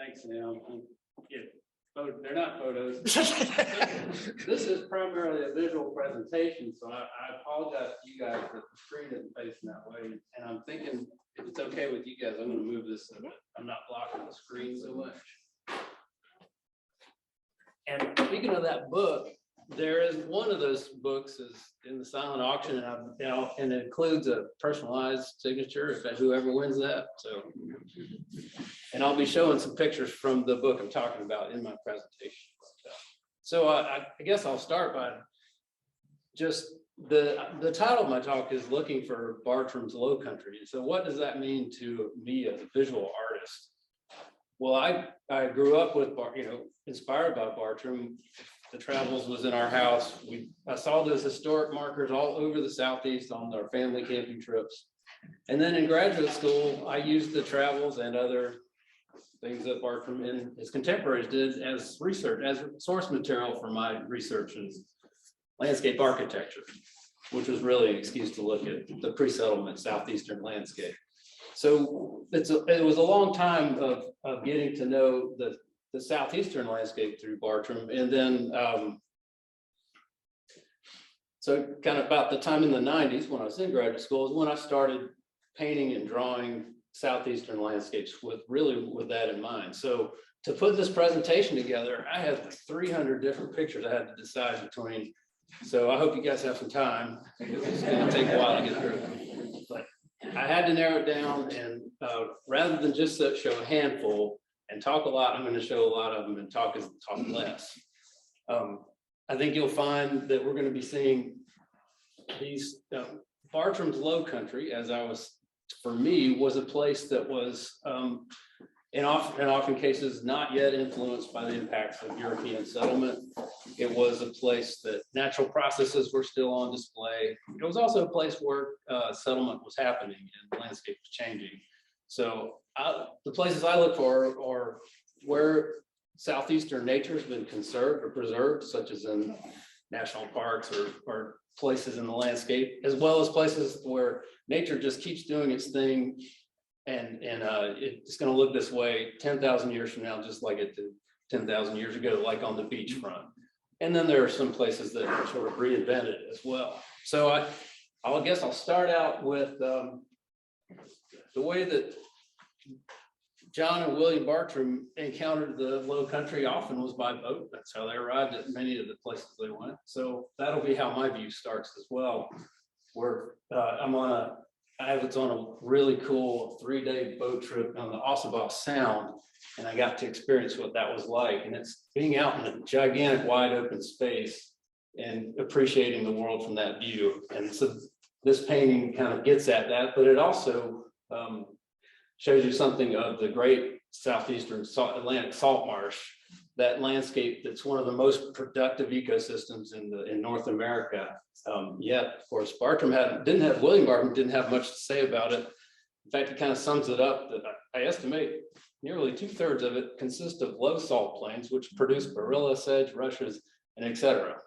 Thanks, Neil. They're not photos. This is primarily a visual presentation, so I apologize to you guys that the screen isn't facing that way. And I'm thinking, if it's okay with you guys, I'm going to move this so that I'm not blocking the screen so much. And speaking of that book, there is one of those books is in the silent auction, and it includes a personalized signature if whoever wins that. So, and I'll be showing some pictures from the book I'm talking about in my presentation. So I guess I'll start by just the title of my talk is looking for Bartram's Lowcountry. So what does that mean to me as a visual artist? Well, I grew up with inspired by Bartram. The Travels was in our house. I saw those historic markers all over the Southeast on our family camping trips. And then in graduate school, I used the Travels and other things that Bartram and his contemporaries did as research, as source material for my research in landscape architecture, which was really an excuse to look at the pre-settlement Southeastern landscape. So it was a long time of getting to know the Southeastern landscape through Bartram. And then, so kind of about the time in the 90s when I was in graduate school is when I started painting and drawing Southeastern landscapes with that in mind. So to put this presentation together, I had like 300 different pictures I had to decide between. So I hope you guys have some time. It's going to take a while to get through. But I had to narrow it down, and rather than just show a handful and talk a lot, I'm going to show a lot of them and talk less. I think you'll find that we're going to be seeing these Bartram's Lowcountry, for me, was a place that was in often cases not yet influenced by the impacts of European settlement. It was a place that natural processes were still on display. It was also a place where settlement was happening and the landscape was changing. So the places I look for are where Southeastern nature has been conserved or preserved, such as in national parks or places in the landscape, as well as places where nature just keeps doing its thing, and it's going to look this way 10,000 years from now, just like it did 10,000 years ago, like on the beachfront. And then there are some places that are sort of reinvented as well. So I guess I'll start out with the way that John and William Bartram encountered the Lowcountry often was by boat. That's how they arrived at many of the places they went. So that'll be how my view starts as well. Where it's on a really cool 3-day boat trip on the Ossabaw Sound, and I got to experience what that was like. And it's being out in a gigantic, wide open space and appreciating the world from that view. And so this painting kind of gets at that, but it also shows you something of the great Southeastern Atlantic salt marsh, that landscape that's one of the most productive ecosystems in North America. Yet, of course, William Bartram didn't have much to say about it. In fact, he kind of sums it up that I estimate nearly 2/3 of it consists of low salt plains, which produce barilla, sedge, rushes, and etc.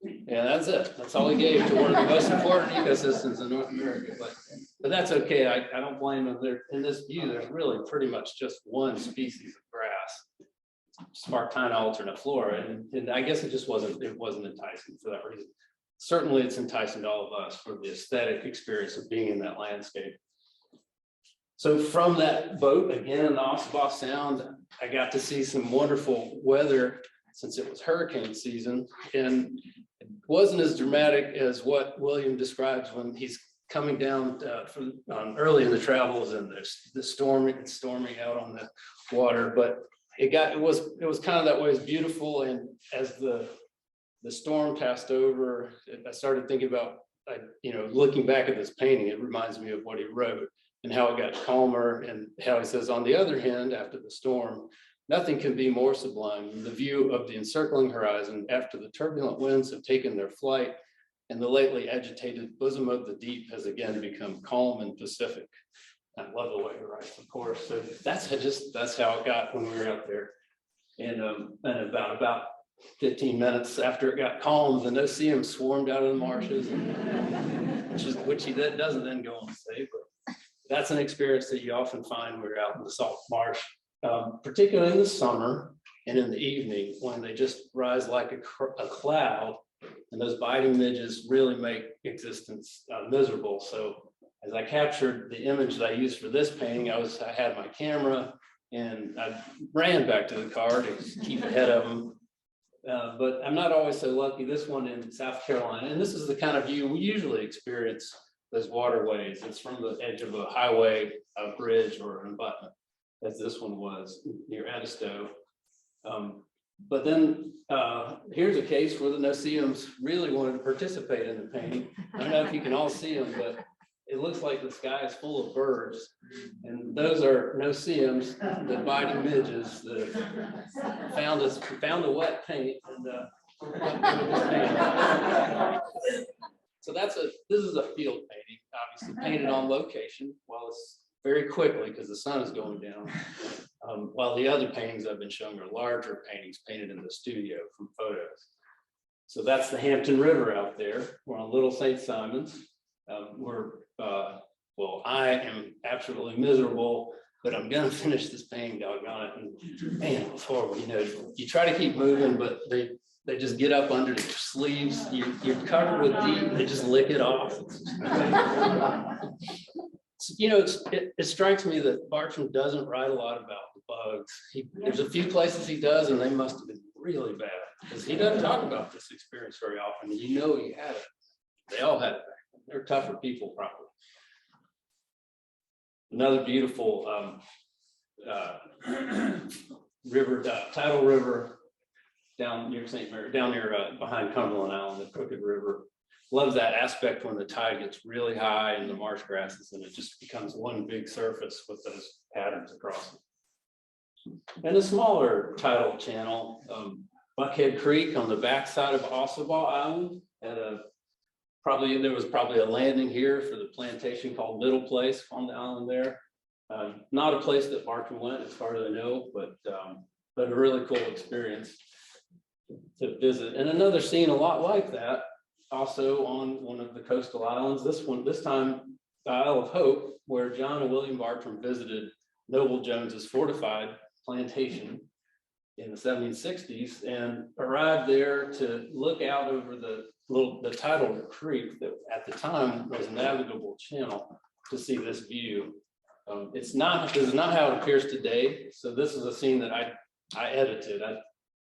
Yeah, that's it. That's all he gave to one of the most important ecosystems in North America. But that's okay. I don't blame him. In this view, there's really pretty much just one species of grass, Spartina alterniflora, and I guess it wasn't enticing for that reason. Certainly, it's enticing to all of us for the aesthetic experience of being in that landscape. So from that boat, again, in the Ossabaw Sound, I got to see some wonderful weather since it was hurricane season, and it wasn't as dramatic as what William describes when he's coming down early in the Travels, and it's stormy out on the water. But it was kind of that way. It's beautiful, and as the storm passed over, I started thinking about looking back at this painting. It reminds me of what he wrote and how it got calmer, and how he says, on the other hand, after the storm, nothing can be more sublime than the view of the encircling horizon after the turbulent winds have taken their flight and the lately agitated bosom of the deep has again become calm and pacific. I love the way he writes, of course. So that's how it got when we were out there. And about 15 minutes after it got calm, the no-see-ums swarmed out of the marshes, which he doesn't then go on to say, but that's an experience that you often find when you're out in the salt marsh particularly in the summer and in the evening when they just rise like a cloud, and those biting midges really make existence miserable. So as I captured the image that I used for this painting, I had my camera and I ran back to the car to keep ahead of them. But I'm not always so lucky. This one in South Carolina, and this is the kind of view we usually experience those waterways. It's from the edge of a highway, a bridge, or an abutment, as this one was near Edisto. But then here's a case where the no-see-ums really wanted to participate in the painting. I don't know if you can all see them, but it looks like the sky is full of birds, and those are no-see-ums, the biting midges that found a wet paint. And so this is a field painting, obviously painted on location, while it's very quickly because the sun is going down. While the other paintings I've been showing are larger paintings painted in the studio from photos. So that's the Hampton River out there. We're on Little St. Simons. Well, I am absolutely miserable, but I'm gonna finish this painting, doggone it. And man, it was horrible. You know, you try to keep moving, but they just get up under the sleeves. You're covered with deep, and they just lick it off. You know, it strikes me that Bartram doesn't write a lot about the bugs. There's a few places he does, and they must have been really bad because he doesn't talk about this experience very often. You know, he had it. They all had it. They're tougher people, probably. Another beautiful river, tidal river down near St. Mary, down near behind Cumberland Island, the Crooked River. Love that aspect when the tide gets really high in the marsh grasses and it just becomes one big surface with those patterns across it. And a smaller tidal channel, Buckhead Creek on the backside of Ossabaw Island. There was probably a landing here for the plantation called Middle Place on the island there. Not a place that Bartram went as far as I know, but a really cool experience to visit. And another scene a lot like that, also on one of the coastal islands, this time the Isle of Hope, where John and William Bartram visited Noble Jones's fortified plantation in the 1760s and arrived there to look out over the tidal creek that at the time was a navigable channel to see this view. This is not how it appears today. So this is a scene that I edited.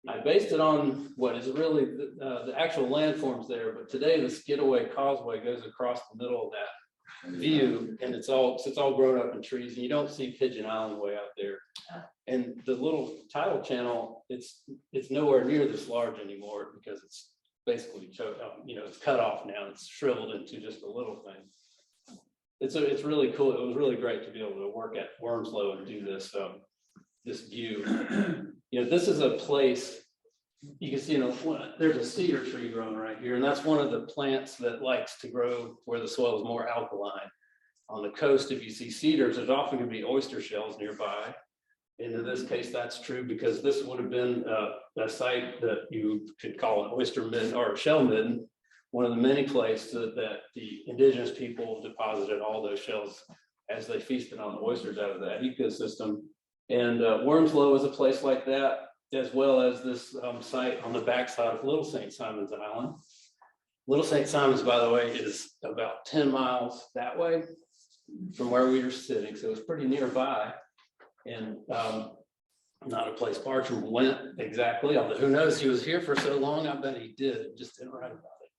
I based it on what is really the actual landforms there, but today the Skidaway Causeway goes across the middle of that view, and it's all grown up in trees, and you don't see Pigeon Island way out there. And the little tidal channel, it's nowhere near this large anymore because it's basically it's cut off now. It's shriveled into just a little thing. It's really cool. It was really great to be able to work at Wormslow and do this view. This is a place you can see, there's a cedar tree growing right here, and that's one of the plants that likes to grow where the soil is more alkaline. On the coast, if you see cedars, there's often going to be oyster shells nearby. And in this case, that's true because this would have been a site that you could call an oyster midden or a shell midden, one of the many places that the indigenous people deposited all those shells as they feasted on the oysters out of that ecosystem. And Wormslow is a place like that, as well as this site on the backside of Little St. Simons Island. Little St. Simons, by the way, is about 10 miles that way from where we were sitting, so it's pretty nearby. And not a place Bartram went exactly, although who knows, he was here for so long, I bet he did, just didn't write about it.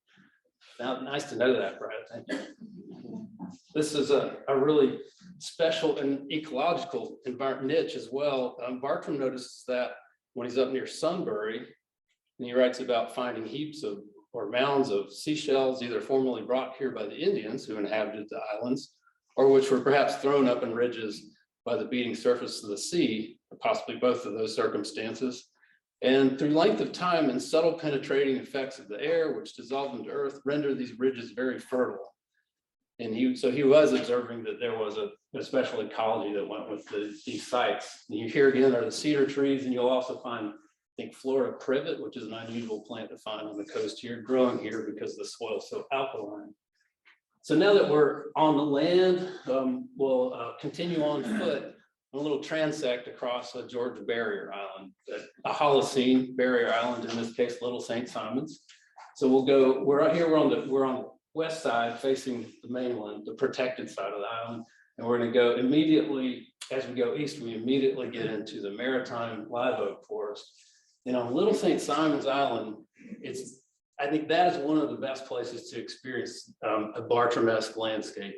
Now, nice to know that, Brad, thank you. This is a really special and ecological environment niche as well. Bartram notices that when he's up near Sunbury, and he writes about finding heaps of or mounds of seashells, either formerly brought here by the Indians who inhabited the islands, or which were perhaps thrown up in ridges by the beating surface of the sea, possibly both of those circumstances. And through length of time and subtle penetrating effects of the air, which dissolve into earth, render these ridges very fertile. And so he was observing that there was a special ecology that went with these sites. And you here again are the cedar trees, and you'll also find, I think, Florida privet, which is an unusual plant to find on the coast here, growing here because the soil is so alkaline. So now that we're on the land, we'll continue on foot. a little transect across a Georgia barrier island, a Holocene barrier island, in this case, Little St. Simons. So we'll go, we're out here, we're on the west side facing the mainland, the protected side of the island. And we're going to go immediately, as we go east, we immediately get into the maritime live oak forest. And on Little St. Simons Island, I think that is one of the best places to experience a Bartram-esque landscape.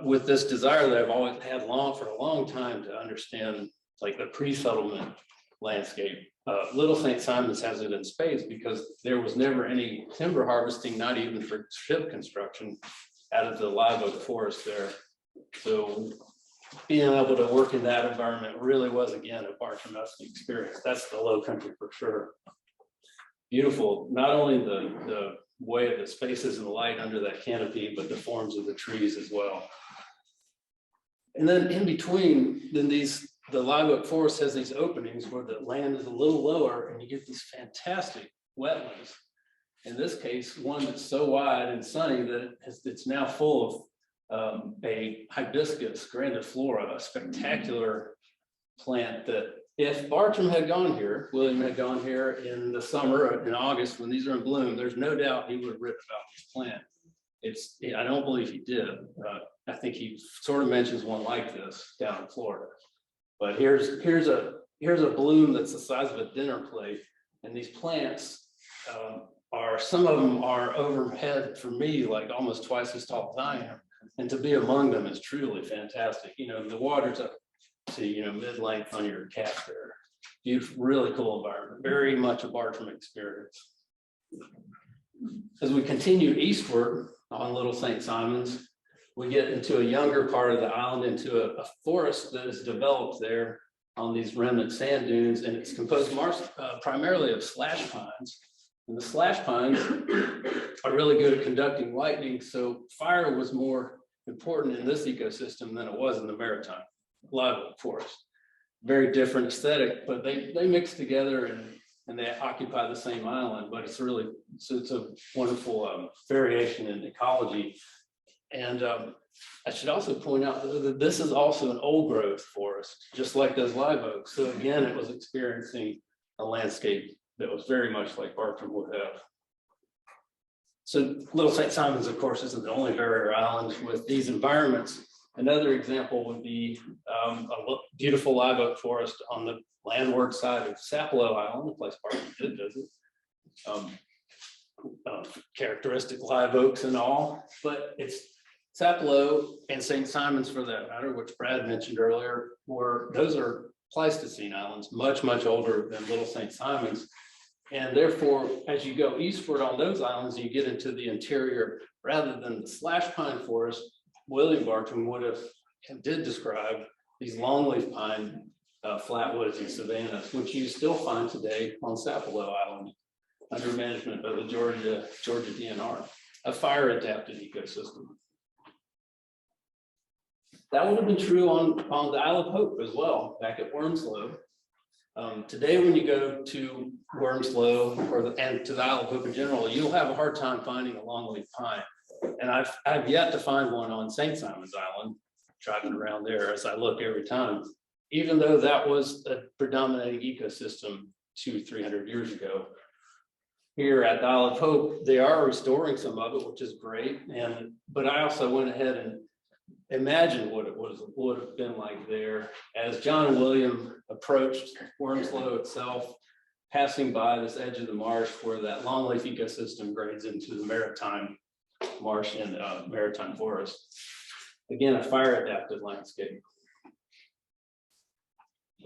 With this desire that I've always had for a long time to understand like the pre-settlement landscape. Little St. Simons has it in spades because there was never any timber harvesting, not even for ship construction, out of the live oak forest there. So being able to work in that environment really was, again, a Bartram-esque experience. That's the Lowcountry for sure. Beautiful, not only the way of the spaces and the light under that canopy, but the forms of the trees as well. And then in between, then the live oak forest has these openings where the land is a little lower and you get these fantastic wetlands. In this case, one that's so wide and sunny that it's now full of a hibiscus grandiflora, a spectacular plant that if Bartram had gone here, William had gone here in the summer, in August, when these are in bloom, there's no doubt he would have written about this plant. I don't believe he did. I think he sort of mentions one like this down in Florida. But here's a bloom that's the size of a dinner plate, and these plants some of them are overhead for me, like almost twice as tall as I am, and to be among them is truly fantastic. You know, the water's up to mid-length on your cap there. Beautiful, really cool environment. Very much a Bartram experience. As we continue eastward on Little St. Simons, we get into a younger part of the island, into a forest that is developed there on these remnant sand dunes, and it's composed primarily of slash pines. And the slash pines are really good at conducting lightning, so fire was more important in this ecosystem than it was in the maritime live oak forest. Very different aesthetic, but they mix together and they occupy the same island, but it's a wonderful variation in ecology. And I should also point out that this is also an old growth forest, just like those live oaks. So again, it was experiencing a landscape that was very much like Bartram would have. So Little St. Simons, of course, isn't the only barrier island with these environments. Another example would be a beautiful live oak forest on the landward side of Sapelo Island, a place Bartram did visit. Characteristic live oaks and all, but it's Sapelo and St. Simons, for that matter, which Brad mentioned earlier, those are Pleistocene islands, much, much older than Little St. Simons. And therefore, as you go eastward on those islands, you get into the interior rather than the slash pine forest. William Bartram did describe these longleaf pine flatwoods and savannas, which you still find today on Sapelo Island under management of the Georgia DNR, a fire adapted ecosystem. That would have been true on the Isle of Hope as well, back at Wormslow. Today, when you go to Wormslow and to the Isle of Hope in general, you'll have a hard time finding a longleaf pine. And I've yet to find one on St. Simons Island, driving around there as I look every time, even though that was a predominating ecosystem 200-300 years ago. Here at the Isle of Hope, they are restoring some of it, which is great. But I also went ahead and imagined what it would have been like there as John and William approached Wormslow itself, passing by this edge of the marsh where that longleaf ecosystem grades into the maritime marsh and maritime forest. Again, a fire adapted landscape.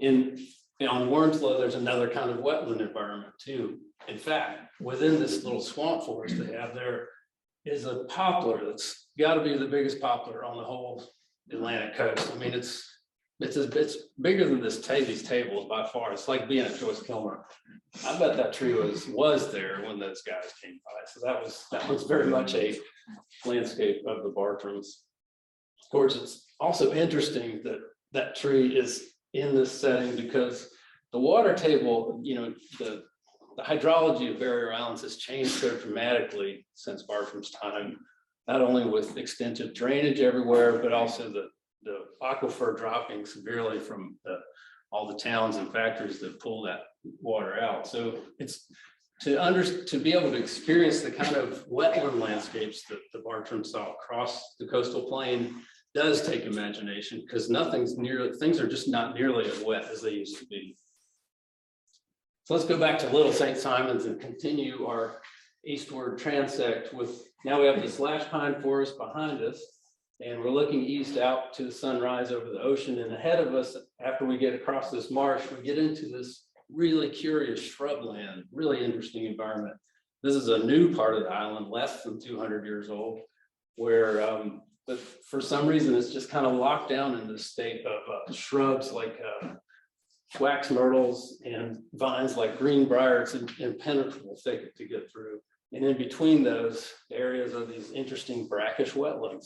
On Wormslow, there's another kind of wetland environment too. In fact, within this little swamp forest they have there is a poplar that's got to be the biggest poplar on the whole Atlantic coast. I mean, it's bigger than these tables by far. It's like being at Joyce Kilmer. I bet that tree was there when those guys came by. So that was very much a landscape of the Bartrams. Of course, it's also interesting that that tree is in this setting because the water table, the hydrology of barrier islands has changed so dramatically since Bartram's time, not only with extensive drainage everywhere, but also the aquifer dropping severely from all the towns and factories that pull that water out. So it's to be able to experience the kind of wetland landscapes that the Bartram saw across the coastal plain does take imagination, because things are just not nearly as wet as they used to be. So let's go back to Little St. Simons and continue our eastward transect with, now we have the slash pine forest behind us, and we're looking east out to the sunrise over the ocean, and ahead of us, after we get across this marsh, we get into this really curious shrubland, really interesting environment. This is a new part of the island, less than 200 years old, where but for some reason it's just kind of locked down in this state of shrubs like wax myrtles and vines like greenbrier. It's an impenetrable thicket to get through. And in between those areas are these interesting brackish wetlands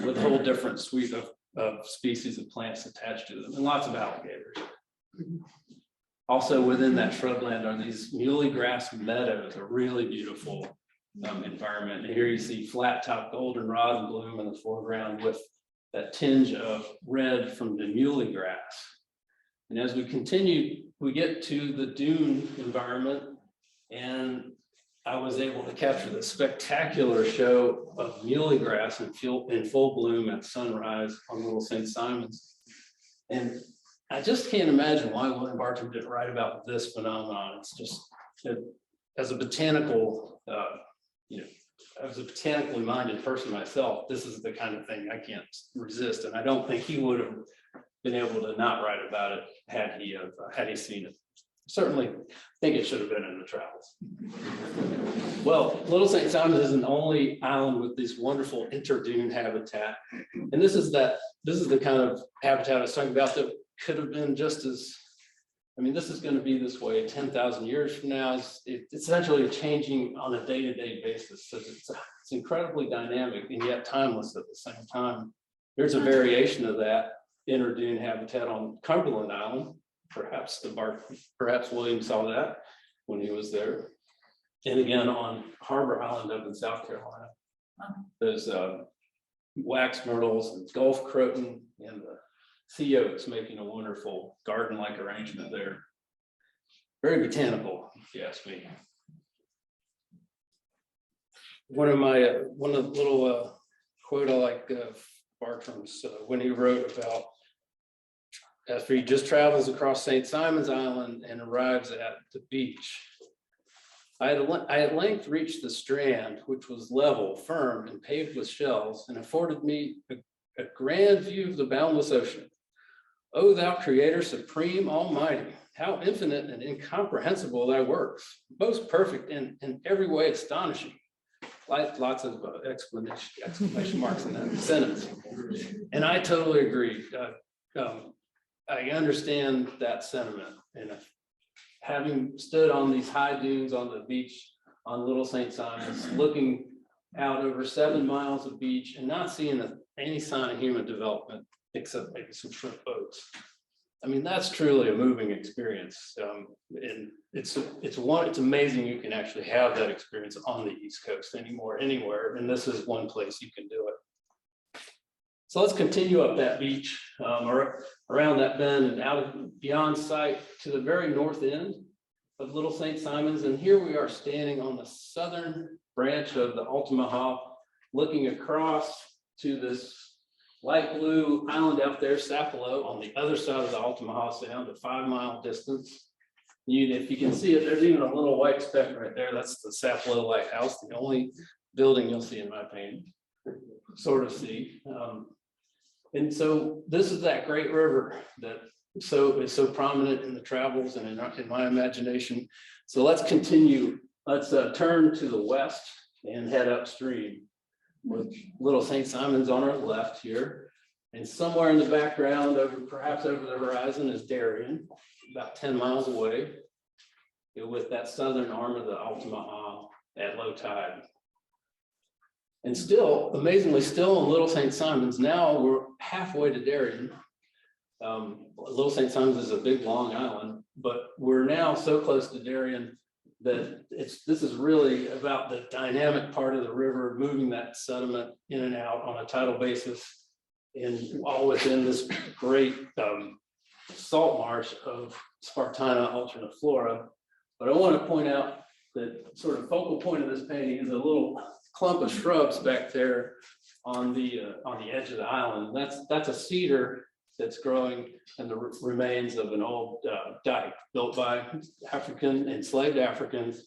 with a whole different suite of species of plants attached to them, and lots of alligators. Also within that shrubland are these muley grass meadows, a really beautiful environment. And here you see flat top goldenrod bloom in the foreground with that tinge of red from the muley grass. And as we continue, we get to the dune environment, and I was able to capture the spectacular show of muley grass in full bloom at sunrise on Little St. Simons. And I just can't imagine why William Bartram didn't write about this phenomenon. It's just, as a botanical, as a botanically minded person myself, this is the kind of thing I can't resist. And I don't think he would have been able to not write about it had he seen it. Certainly think it should have been in the travels. Well, Little St. Simons is an only island with this wonderful interdune habitat. And this is the kind of habitat I was talking about that could have been just as, this is going to be this way 10,000 years from now. It's essentially changing on a day-to-day basis. So it's incredibly dynamic and yet timeless at the same time. There's a variation of that interdune habitat on Cumberland Island. Perhaps William saw that when he was there. And again, on Harbor Island up in South Carolina, there's wax myrtles and Gulf croton and the sea oaks making a wonderful garden-like arrangement there. Very botanical, if you ask me. One of the little quote I like Bartram's when he wrote about, after he just travels across St. Simons Island and arrives at the beach, I at length reached the strand, which was level, firm, and paved with shells, and afforded me a grand view of the boundless ocean. O thou Creator supreme, almighty, how infinite and incomprehensible thy works, most perfect and in every way astonishing. Lots of exclamation marks in that sentence. And I totally agree. I understand that sentiment. And having stood on these high dunes on the beach on Little St. Simons, looking out over 7 miles of beach and not seeing any sign of human development, except maybe some shrimp boats. That's truly a moving experience. And it's amazing you can actually have that experience on the East Coast anywhere. And this is one place you can do it. So let's continue up that beach, or around that bend and out beyond sight to the very north end of Little St. Simons. And here we are standing on the southern branch of the Altamaha, looking across to this light blue island out there, Sapelo, on the other side of the Altamaha Sound, a 5-mile distance. If you can see it, there's even a little white speck right there. That's the Sapelo Lighthouse, the only building you'll see in my painting, sort of see. And so this is that great river that is so prominent in the travels and in my imagination. So let's continue. Let's turn to the west and head upstream, with Little St. Simons on our left here. And somewhere in the background, perhaps over the horizon, is Darien, about 10 miles away, with that southern arm of the Altamaha at low tide. And still, amazingly, still in Little St. Simons, now we're halfway to Darien. Little St. Simons is a big, long island, but we're now so close to Darien that this is really about the dynamic part of the river, moving that sediment in and out on a tidal basis. and all within this great salt marsh of Spartina alterniflora. But I want to point out that sort of focal point of this painting is a little clump of shrubs back there on the edge of the island. That's a cedar that's growing in the remains of an old dike built by enslaved Africans,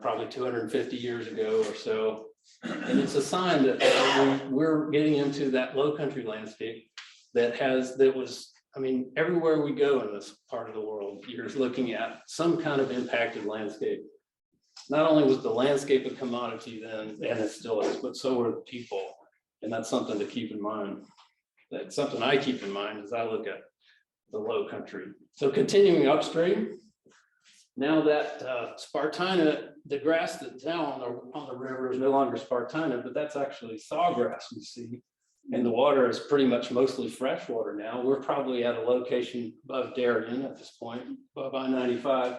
probably 250 years ago or so. And it's a sign that we're getting into that low country landscape I mean, everywhere we go in this part of the world, you're looking at some kind of impacted landscape. Not only was the landscape a commodity then, and it still is, but so were the people. And that's something to keep in mind. That's something I keep in mind as I look at the low country. So continuing upstream, now that Spartina, the grass that's now on the river is no longer Spartina, but that's actually sawgrass we see. And the water is pretty much mostly fresh water now. We're probably at a location above Darien at this point, above I-95.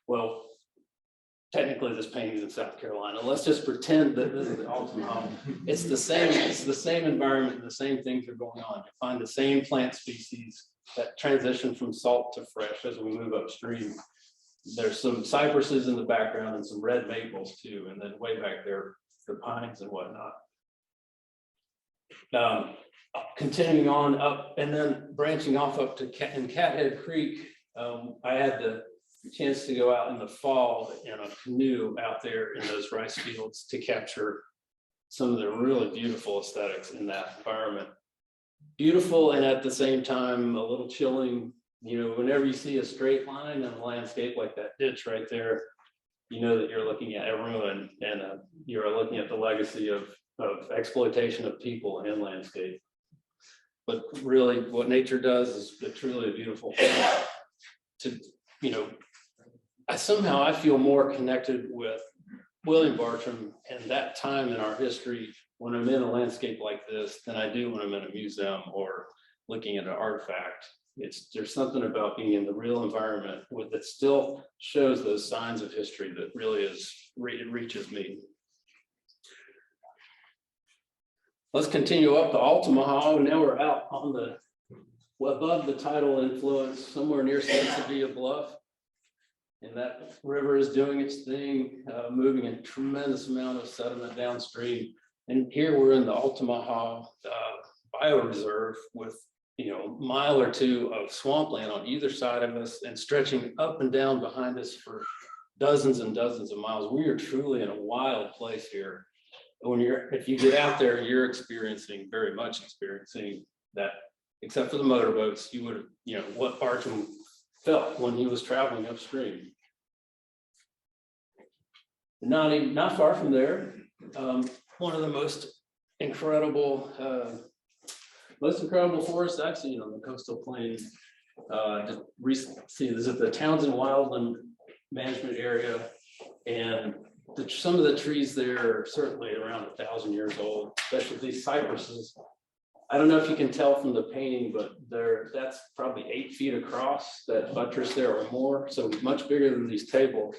Well, technically this painting is in South Carolina. Let's just pretend that this is the Altamaha. It's the same environment, and the same things are going on. You find the same plant species that transition from salt to fresh as we move upstream. There's some cypresses in the background and some red maples too. And then way back there, the pines and whatnot. Continuing on up and then branching off up to Cathead Creek, I had the chance to go out in the fall in a canoe out there in those rice fields to capture some of the really beautiful aesthetics in that environment. Beautiful and at the same time a little chilling. You know, whenever you see a straight line in a landscape like that ditch right there, you know that you're looking at a ruin and you're looking at the legacy of exploitation of people and landscape. But really what nature does is truly a beautiful thing. I feel more connected with William Bartram and that time in our history when I'm in a landscape like this than I do when I'm in a museum or looking at an artifact. There's something about being in the real environment that still shows those signs of history that really it reaches me. Let's continue up to Altamaha. Now we're out on above the tidal influence, somewhere near Sevilla Bluff. And that river is doing its thing, moving a tremendous amount of sediment downstream. And here we're in the Altamaha bioreserve with a mile or two of swampland on either side of us and stretching up and down behind us for dozens and dozens of miles. We are truly in a wild place here. If you get out there, you're very much experiencing that, except for the motorboats, you would have, what Bartram felt when he was traveling upstream. Not far from there, one of the most incredible forests I've seen on the coastal plain. Just recently, this is the Townsend Wildland Management Area, and some of the trees there are certainly around 1,000 years old, especially these cypresses. I don't know if you can tell from the painting, but that's probably 8 feet across, that buttress there or more, so much bigger than these tables.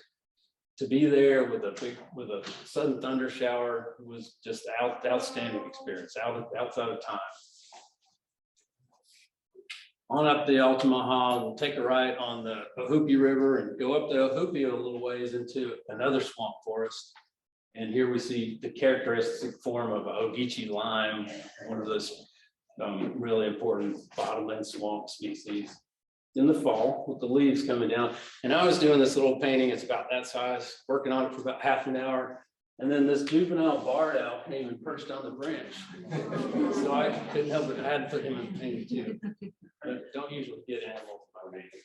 To be there with a sudden thunder shower was just outstanding experience, outside of time. On up the Altamaha, we'll take a right on the Ohoopee River and go up the Ohoopee a little ways into another swamp forest. And here we see the characteristic form of Ogeechee lime, one of those really important bottomland swamp species. In the fall, with the leaves coming down. And I was doing this little painting, it's about that size, working on it for about half an hour. And then this juvenile barred owl came and perched on the branch. So I couldn't help it, I had to put him in the painting too. I don't usually get animals in my paintings.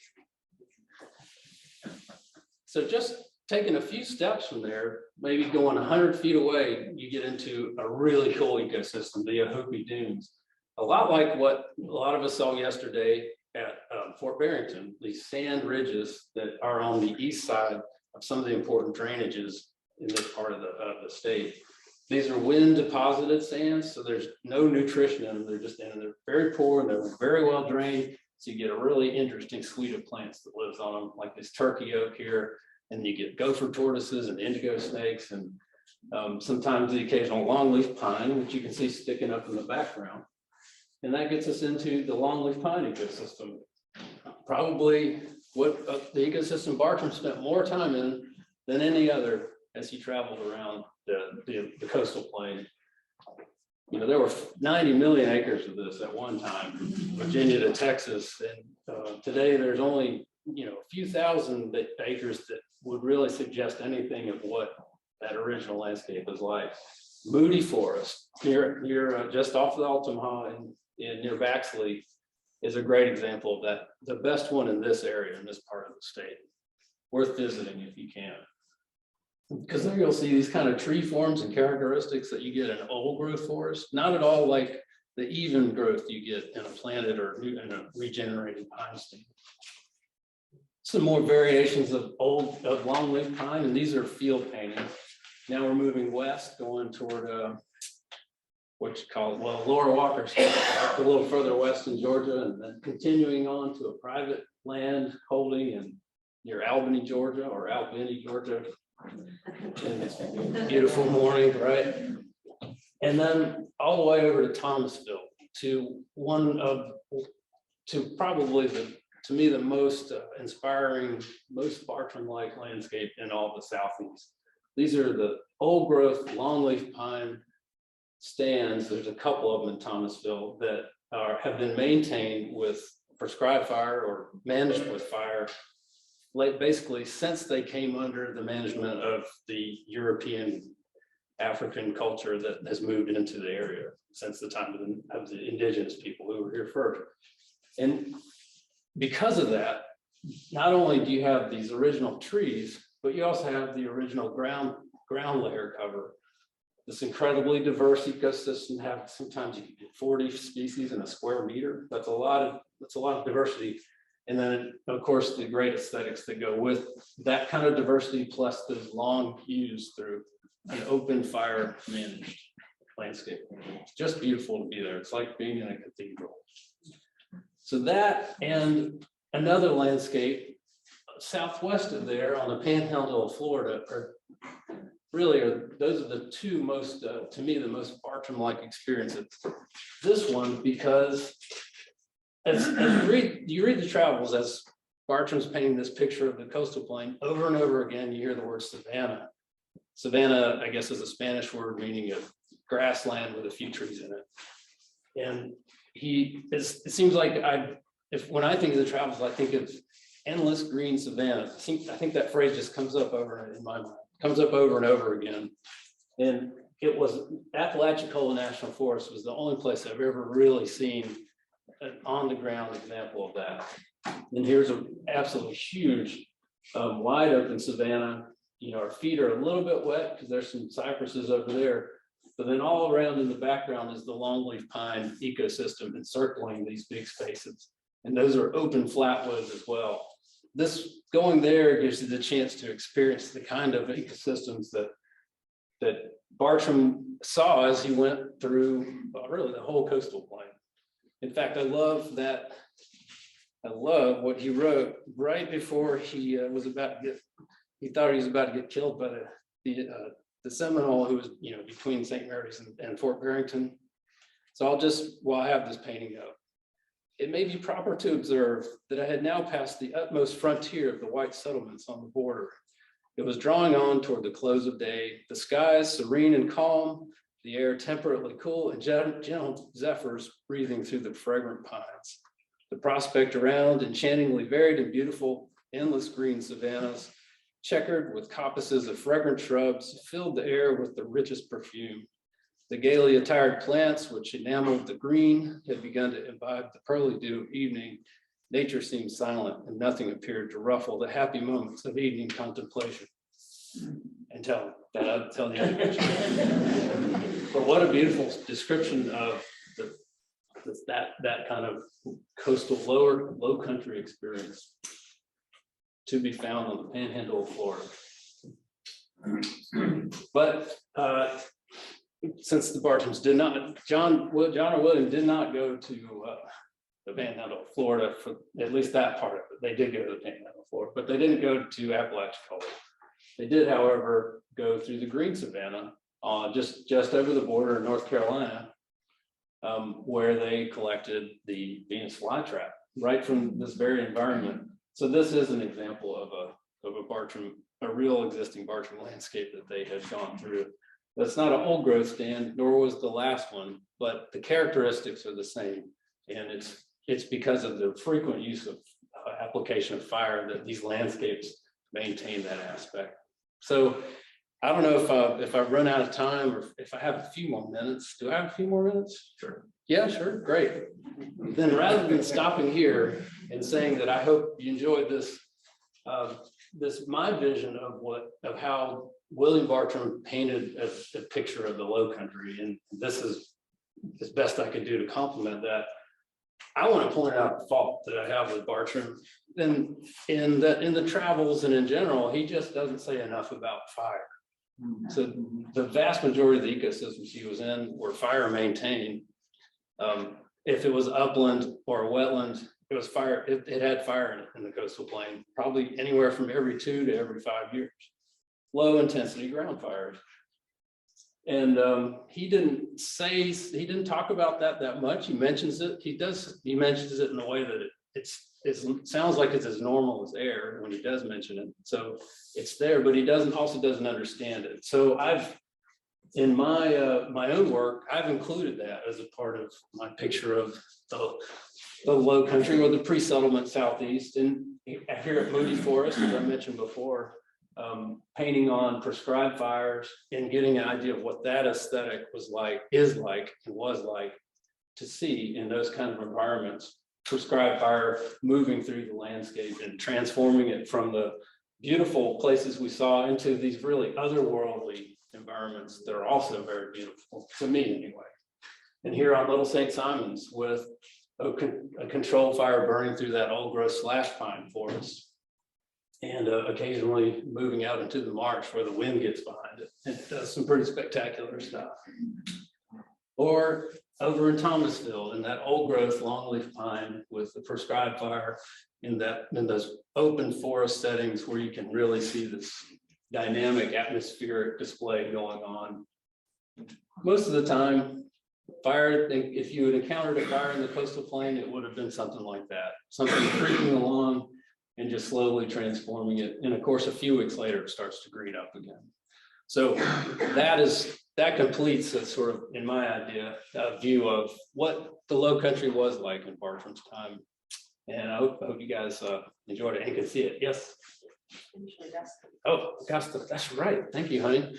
So just taking a few steps from there, maybe going 100 feet away, you get into a really cool ecosystem, the Ohoopee Dunes. A lot like what a lot of us saw yesterday at Fort Barrington, these sand ridges that are on the east side of some of the important drainages in this part of the state. These are wind deposited sands, so there's no nutrition in them. They're very poor and they're very well drained. So you get a really interesting suite of plants that lives on them, like this turkey oak here, and you get gopher tortoises and indigo snakes, and sometimes the occasional longleaf pine, which you can see sticking up in the background. And that gets us into the longleaf pine ecosystem. Probably what the ecosystem Bartram spent more time in than any other as he traveled around the coastal plain. You know, there were 90 million acres of this at one time, Virginia to Texas, and today there's only, you know, a few thousand acres that would really suggest anything of what that original landscape is like. Moody Forest, near just off the Altamaha and near Baxley, is a great example of that. The best one in this area, in this part of the state. Worth visiting if you can. Because there you'll see these kind of tree forms and characteristics that you get in old growth forest, not at all like the even growth you get in a planted or in a regenerated pine stem. Some more variations of longleaf pine, and these are field paintings. Now we're moving west, going toward what you call, well, Laura Walker State Park, a little further west in Georgia, and then continuing on to a private land holding in near Albany, Georgia, or Albany, Georgia. And it's a beautiful morning, right? And then all the way over to Thomasville, to probably to me, the most inspiring, most Bartram-like landscape in all the Southeast. These are the old growth longleaf pine stands. There's a couple of them in Thomasville that have been maintained with prescribed fire or managed with fire, basically since they came under the management of the European African culture that has moved into the area since the time of the indigenous people who were here first. And because of that, not only do you have these original trees, but you also have the original ground layer cover. This incredibly diverse ecosystem. Sometimes you can get 40 species in a square meter. That's a lot of diversity. And then, of course, the great aesthetics that go with that kind of diversity, plus those long views through an open fire managed landscape. It's just beautiful to be there. It's like being in a cathedral. So that and another landscape southwest of there on the panhandle of Florida those are the two most, to me, the most Bartram-like experiences. This one, because as you read the travels, as Bartram's painting this picture of the coastal plain, over and over again, you hear the word savanna. Savanna, I guess, is a Spanish word meaning a grassland with a few trees in it. And it seems like when I think of the travels, I think of endless green savanna. I think that phrase just comes up over in my mind, comes up over and over again. And it was Apalachicola National Forest was the only place I've ever really seen an on the ground example of that. And here's an absolutely huge, wide open savanna. You know, our feet are a little bit wet because there's some cypresses over there. But then all around in the background is the longleaf pine ecosystem encircling these big spaces. And those are open flatwoods as well. This going there gives you the chance to experience the kind of ecosystems that Bartram saw as he went through really the whole coastal plain. In fact, I love what he wrote right before he thought he was about to get killed by the Seminole who was, you know, between St. Mary's and Fort Barrington. So while I have this painting up, it may be proper to observe that I had now passed the utmost frontier of the white settlements on the border. It was drawing on toward the close of day, the skies serene and calm, the air temperately cool, and gentle zephyrs breathing through the fragrant pines. The prospect around, enchantingly varied and beautiful, endless green savannas, checkered with coppices of fragrant shrubs, filled the air with the richest perfume. The gaily attired plants, which enameled the green, had begun to imbibe the pearly dew of evening. Nature seemed silent, and nothing appeared to ruffle the happy moments of evening contemplation. Until the other. But what a beautiful description of that kind of coastal low country experience to be found on the panhandle of Florida. But since the Bartrams did not, John or William did not go to the panhandle of Florida for at least that part of it. They did go to the panhandle of Florida, but they didn't go to Apalachicola. They did, however, go through the green savanna just over the border in North Carolina, where they collected the Venus flytrap right from this very environment. So this is an example of a Bartram, a real existing Bartram landscape that they had gone through. That's not an old growth stand, nor was the last one, but the characteristics are the same. And it's because of the frequent use of application of fire that these landscapes maintain that aspect. So I don't know if I've run out of time or if I have a few more minutes. Do I have a few more minutes? Sure. Yeah, sure. Great. Then rather than stopping here and saying that I hope you enjoyed this, my vision of how William Bartram painted a picture of the Lowcountry, and this is as best I could do to complement that. I want to point out the fault that I have with Bartram, and in the travels and in general, he just doesn't say enough about fire. So the vast majority of the ecosystems he was in were fire maintained. If it was upland or a wetland, it was fire. It had fire in the coastal plain, probably anywhere from every 2 to every 5 years. Low intensity ground fires. And he didn't talk about that much. He mentions it. He mentions it in a way that it sounds like it's as normal as air when he does mention it. So it's there, but he also doesn't understand it. So in my own work, I've included that as a part of my picture of the Lowcountry or the pre-settlement Southeast. And here at Moody Forest, as I mentioned before, painting on prescribed fires and getting an idea of what that aesthetic was like to see in those kind of environments. Prescribed fire moving through the landscape and transforming it from the beautiful places we saw into these really otherworldly environments that are also very beautiful, to me anyway. And here on Little St. Simons with a controlled fire burning through that old growth slash pine forest, and occasionally moving out into the marsh where the wind gets behind it. It does some pretty spectacular stuff. Or over in Thomasville in that old growth longleaf pine with the prescribed fire in those open forest settings where you can really see this dynamic atmospheric display going on. Most of the time, fire, if you had encountered a fire in the coastal plain, it would have been something like that, something creeping along and just slowly transforming it. And of course, a few weeks later, it starts to green up again. So that completes a sort of, in my idea, a view of what the Lowcountry was like in Bartram's time. And I hope you guys enjoyed it and could see it. Yes. Oh, Augusta, that's right. Thank you, honey.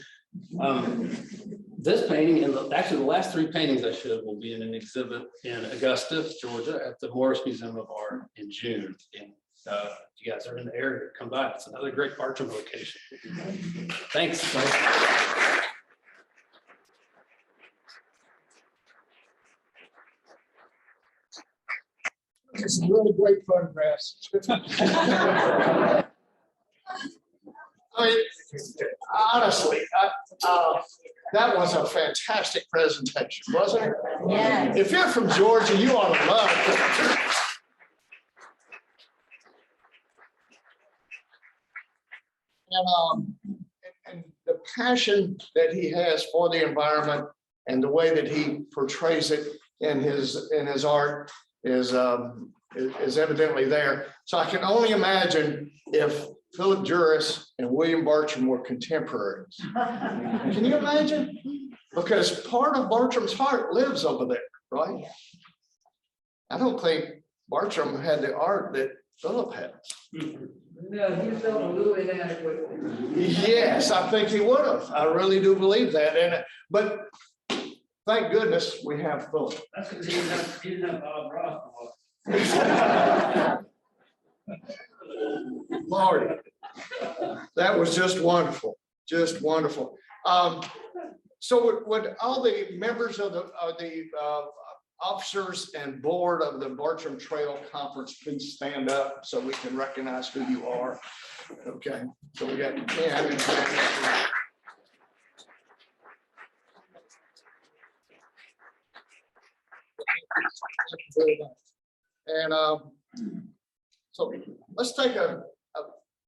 This painting and actually the last 3 paintings I showed will be in an exhibit in Augusta, Georgia, at the Morris Museum of Art in June. And if you guys are in the area, come by. It's another great Bartram location. Thanks. Some really great photographs. I mean, honestly, that was a fantastic presentation, wasn't it? Yeah. If you're from Georgia, you ought to love it. And the passion that he has for the environment and the way that he portrays it in his art is evidently there. So I can only imagine if Philip Juras and William Bartram were contemporaries. Can you imagine? Because part of Bartram's heart lives over there, right? I don't think Bartram had the art that Philip had. No, he felt a little inadequate. Yes, I think he would have. I really do believe that. But thank goodness we have Philip. That's because he didn't have Bob Ross. Lord, that was just wonderful, just wonderful. So would all the members of the officers and board of the Bartram Trail Conference please stand up so we can recognize who you are? Okay, so we got Ken and so let's take a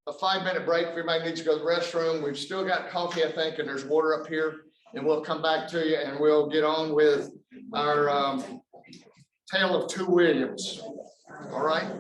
5-minute break. Everybody needs to go to the restroom. We've still got coffee, I think, and there's water up here. and we'll come back to you and we'll get on with our Tale of Two Williams. All right?